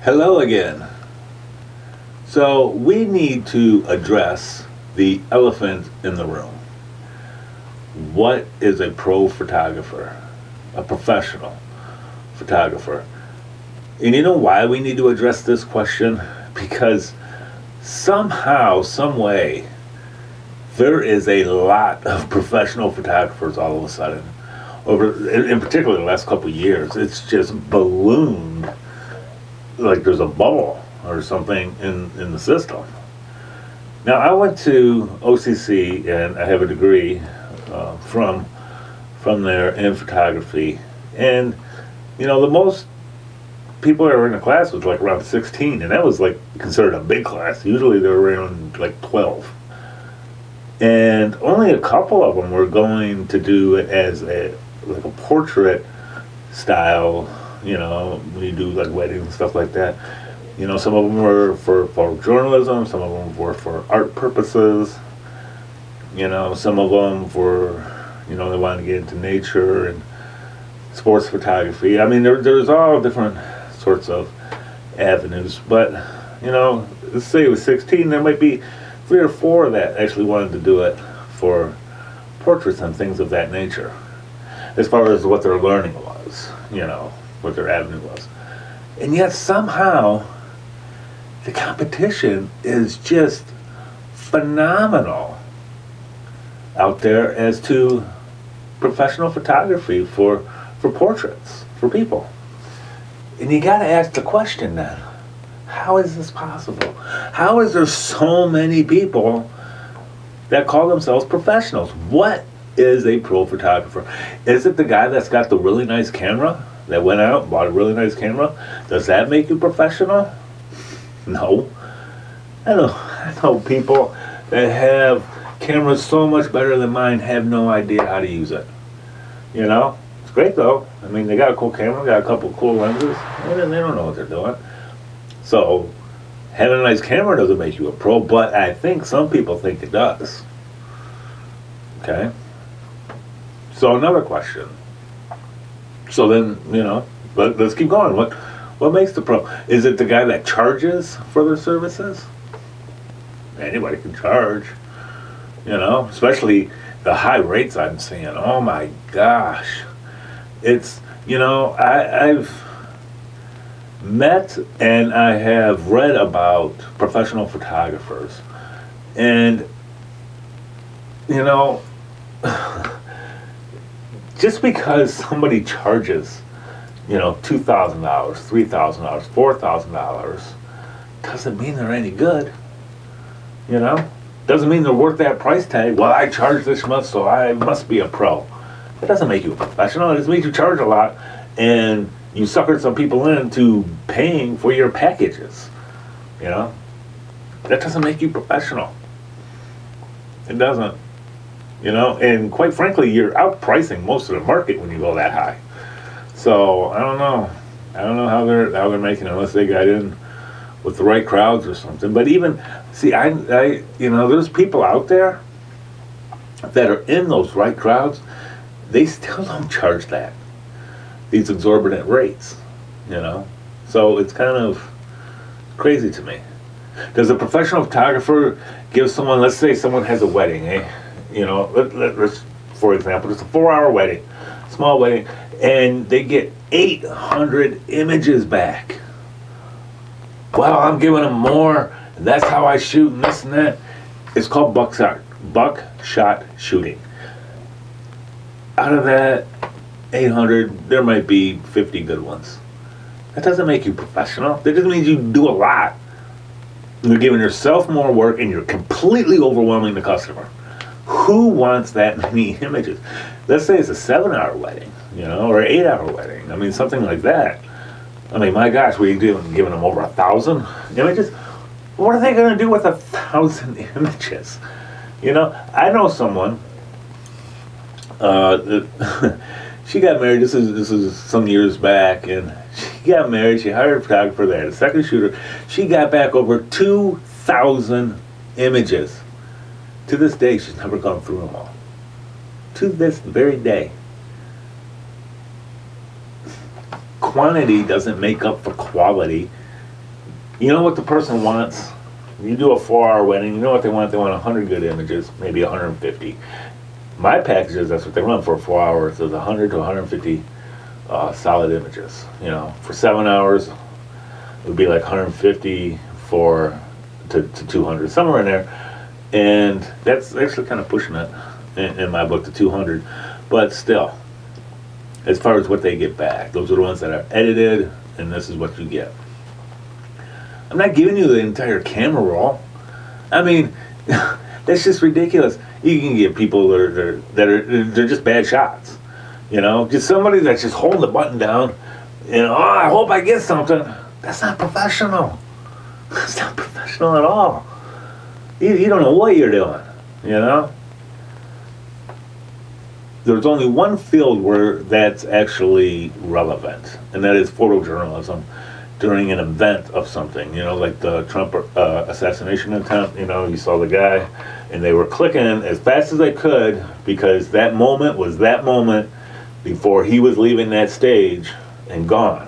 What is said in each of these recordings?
Hello again. So we need to address the elephant in the room. What is a pro photographer? A professional photographer? And you know why we need to address this question? Because somehow, some way, there is a lot of professional photographers all of a sudden. In particular the last couple of years, it's just ballooned like there's a bubble or something in the system. Now, I went to OCC and I have a degree from there in photography, and the most people that were in the class was like around 16, and that was like considered a big class. Usually they were around like 12, and only a couple of them were going to do it as a portrait style. When you do like weddings and stuff like that. Some of them were for journalism, some of them were for art purposes. Some of them were, they wanted to get into nature and sports photography. I mean, there's all different sorts of avenues. But, let's say it was 16, there might be 3 or 4 that actually wanted to do it for portraits and things of that nature, as far as what their learning was, what their avenue was. And yet somehow the competition is just phenomenal out there as to professional photography for portraits, for people. And you got to ask the question then, how is this possible? How is there so many people that call themselves professionals? What is a pro photographer? Is it the guy that's got the really nice camera, that went out and bought a really nice camera? Does that make you professional? No. I know people that have cameras so much better than mine have no idea how to use it. It's great though. I mean, they got a cool camera, got a couple of cool lenses, and they don't know what they're doing. So having a nice camera doesn't make you a pro, but I think some people think it does. Okay? So another question. So then, let's keep going. What makes the pro? Is it the guy that charges for their services? Anybody can charge, especially the high rates I'm seeing. Oh my gosh. It's, I've met and I have read about professional photographers. And, just because somebody charges, $2,000, $3,000, $4,000, doesn't mean they're any good. Doesn't mean they're worth that price tag. Well, I charge this much, so I must be a pro. That doesn't make you a professional. It just means you charge a lot, and you suckered some people into paying for your packages. That doesn't make you professional. It doesn't. And quite frankly, you're outpricing most of the market when you go that high. So I don't know how they're making it, unless they got in with the right crowds or something. But even I there's people out there that are in those right crowds. They still don't charge these exorbitant rates. So it's kind of crazy to me. Does a professional photographer give someone, let's say someone has a wedding, let's, for example, it's a 4-hour wedding, small wedding, and they get 800 images back. Well, I'm giving them more, and that's how I shoot, and this and that. It's called buckshot shooting. Out of that 800, there might be 50 good ones. That doesn't make you professional. That just means you do a lot. You're giving yourself more work, and you're completely overwhelming the customer. Who wants that many images? Let's say it's a 7-hour wedding, or an 8-hour wedding. I mean, something like that. I mean, my gosh, were you giving them over 1,000 images? What are they going to do with 1,000 images? I know someone. She got married. This is some years back, and she got married. She hired a photographer there, a second shooter. She got back over 2,000 images. To this day, she's never gone through them all. To this very day. Quantity doesn't make up for quality You know what the person wants? You do a 4-hour wedding, you know what they want? They want 100 good images, maybe 150. My packages, that's what they run for 4 hours, is 100 to 150 solid images. You know, for 7 hours, it would be like 150 to 200, somewhere in there. And that's actually kind of pushing it in my book to 200. But still, as far as what they get back, those are the ones that are edited, and this is what you get. I'm not giving you the entire camera roll. I mean, that's just ridiculous. You can get people they're just bad shots. You know, just somebody that's just holding the button down. You know, oh, I hope I get something. That's not professional. That's not professional at all. You don't know what you're doing. You know. There's only one field where that's actually relevant, and that is photojournalism during an event of something. You know, like the Trump assassination attempt. You know, you saw the guy, and they were clicking as fast as they could because that moment was that moment before he was leaving that stage and gone.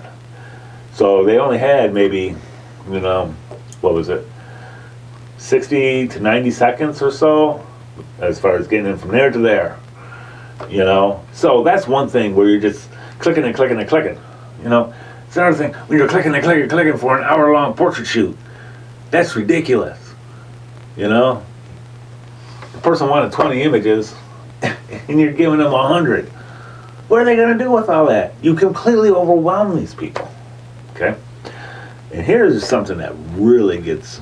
So they only had maybe, you know, what was it, 60 to 90 seconds or so as far as getting him from there to there. You know, so that's one thing where you're just clicking and clicking and clicking. You know, it's another thing when you're clicking and clicking and clicking for an hour-long portrait shoot. That's ridiculous. You know, the person wanted 20 images, and you're giving them 100. What are they going to do with all that? You completely overwhelm these people. Okay, and here's something that really gets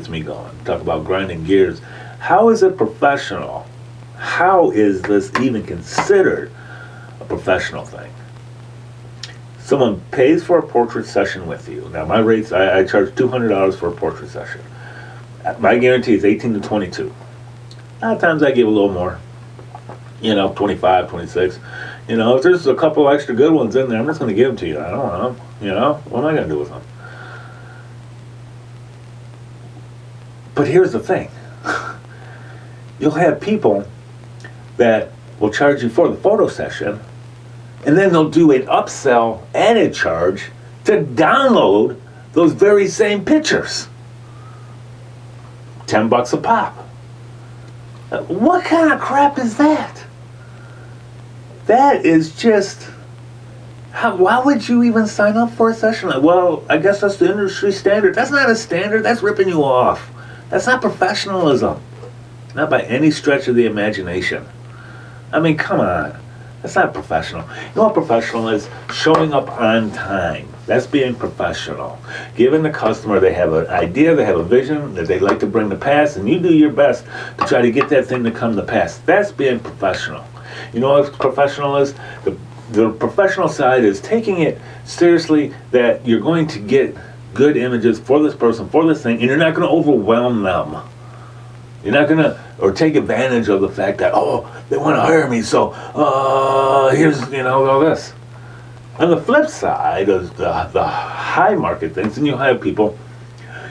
me going. Talk about grinding gears. How is it professional? How is this even considered a professional thing? Someone pays for a portrait session with you. Now, my rates, I charge $200 for a portrait session. My guarantee is 18 to 22. A lot of times I give a little more, you know, 25, 26. You know, if there's a couple extra good ones in there, I'm just going to give them to you. I don't want them, you know. What am I going to do with them? But here's the thing. You'll have people that will charge you for the photo session, and then they'll do an upsell added charge to download those very same pictures. $10 a pop. What kind of crap is that? That is just, why would you even sign up for a session? Like, well, I guess that's the industry standard. That's not a standard, that's ripping you off. That's not professionalism. Not by any stretch of the imagination. I mean, come on. That's not professional. You know what professional is? Showing up on time. That's being professional. Giving the customer, they have an idea, they have a vision that they'd like to bring to pass, and you do your best to try to get that thing to come to pass. That's being professional. You know what professional is? The professional side is taking it seriously that you're going to get good images for this person, for this thing, and you're not going to overwhelm them. You're not going to, or take advantage of the fact that, oh, they want to hire me, so here's, you know, all this. On the flip side of the high market things, and you'll have people,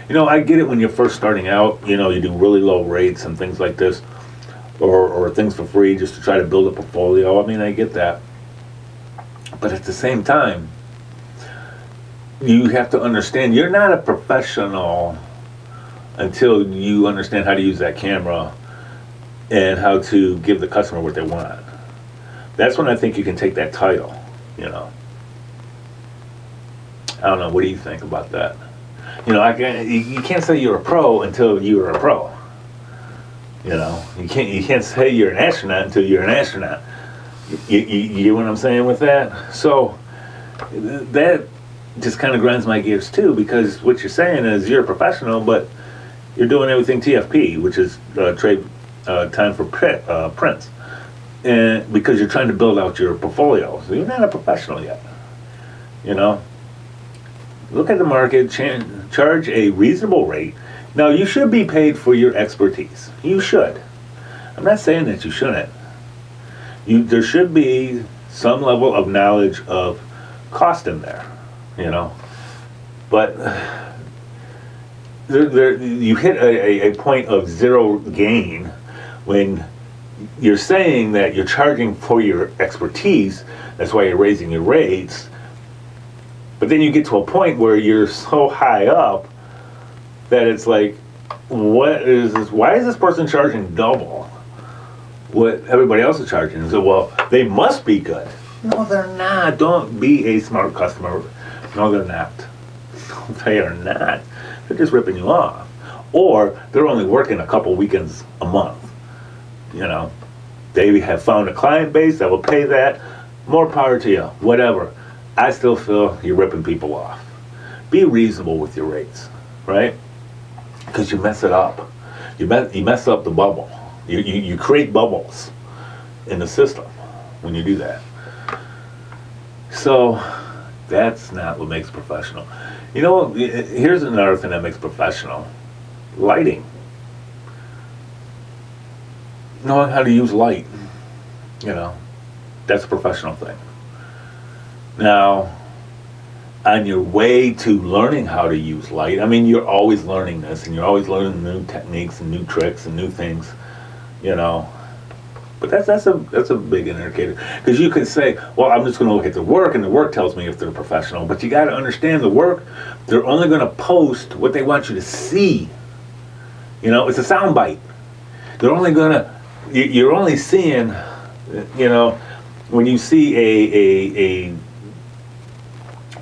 you know, I get it when you're first starting out, you know, you do really low rates and things like this, or things for free just to try to build a portfolio. I mean, I get that. But at the same time, you have to understand you're not a professional until you understand how to use that camera and how to give the customer what they want. That's when I think you can take that title, you know. I don't know, what do you think about that? You know, you can't say you're a pro until you're a pro. You know, you can't say you're an astronaut until you're an astronaut. You get what I'm saying with that? So that just kind of grinds my gears too, because what you're saying is you're a professional, but you're doing everything TFP, which is trade time for prints, and because you're trying to build out your portfolio, so you're not a professional yet. You know, look at the market, charge a reasonable rate. Now, you should be paid for your expertise. You should. I'm not saying that you shouldn't. There should be some level of knowledge of cost in there, you know, but you hit a point of zero gain when you're saying that you're charging for your expertise. That's why you're raising your rates. But then you get to a point where you're so high up that it's like, what is this? Why is this person charging double what everybody else is charging? So, well, they must be good. No, they're not. Don't be a smart customer. No, they're not. No, they are not. They're just ripping you off. Or they're only working a couple weekends a month. You know, they have found a client base that will pay that. More power to you. Whatever. I still feel you're ripping people off. Be reasonable with your rates, right? Because you mess it up. You mess up the bubble. You create bubbles in the system when you do that. So that's not what makes professional. You know, here's another thing that makes professional. Lighting. Knowing how to use light. You know, that's a professional thing. Now, on your way to learning how to use light, I mean, you're always learning this, and you're always learning new techniques and new tricks and new things, you know. But that's a big indicator, because you could say, well, I'm just going to look at the work, and the work tells me if they're professional. But you got to understand the work. They're only going to post what they want you to see. You know, it's a soundbite. They're only going to. You're only seeing, you know, when you see a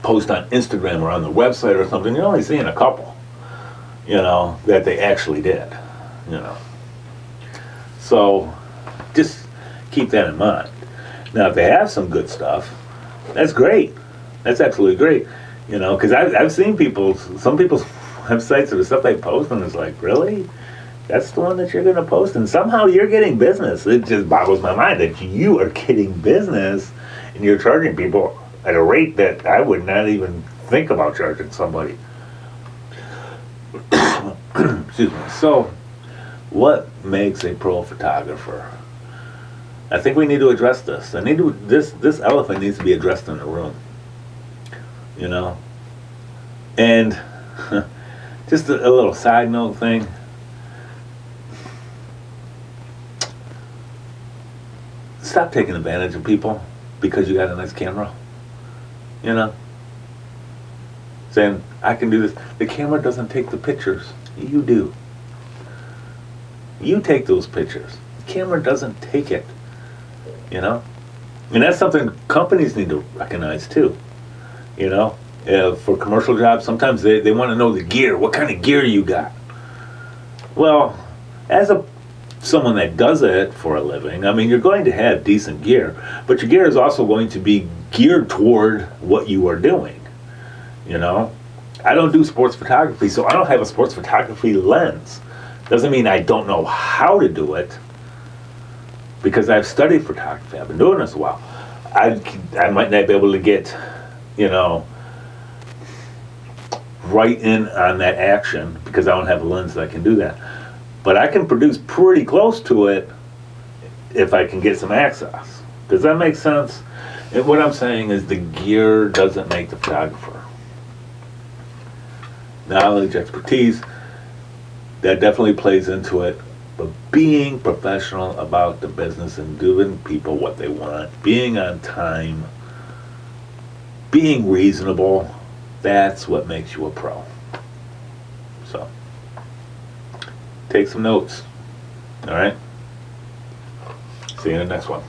post on Instagram or on the website or something, you're only seeing a couple, you know, that they actually did, you know. So just keep that in mind. Now, if they have some good stuff, that's great. That's absolutely great, you know, because I've seen some people's websites or the stuff they post, and it's like, really? That's the one that you're going to post? And somehow you're getting business. It just boggles my mind that you are getting business and you're charging people at a rate that I would not even think about charging somebody. Excuse me. So, what makes a pro photographer? I think we need to address this. This elephant needs to be addressed in the room. You know? And just a little side note thing. Stop taking advantage of people because you got a nice camera. You know? Saying, I can do this. The camera doesn't take the pictures. You do. You take those pictures. The camera doesn't take it. You know? And that's something companies need to recognize too. You know? For commercial jobs, sometimes they want to know the gear. What kind of gear you got? Well, as someone that does it for a living, I mean, you're going to have decent gear, but your gear is also going to be geared toward what you are doing. You know, I don't do sports photography, so I don't have a sports photography lens. Doesn't mean I don't know how to do it, because I've studied photography. I've been doing this a while. I might not be able to get, you know, right in on that action because I don't have a lens that can do that. But I can produce pretty close to it if I can get some access. Does that make sense? And what I'm saying is the gear doesn't make the photographer. Knowledge, expertise, that definitely plays into it. But being professional about the business and giving people what they want, being on time, being reasonable, that's what makes you a pro. So, take some notes. All right? See you in the next one.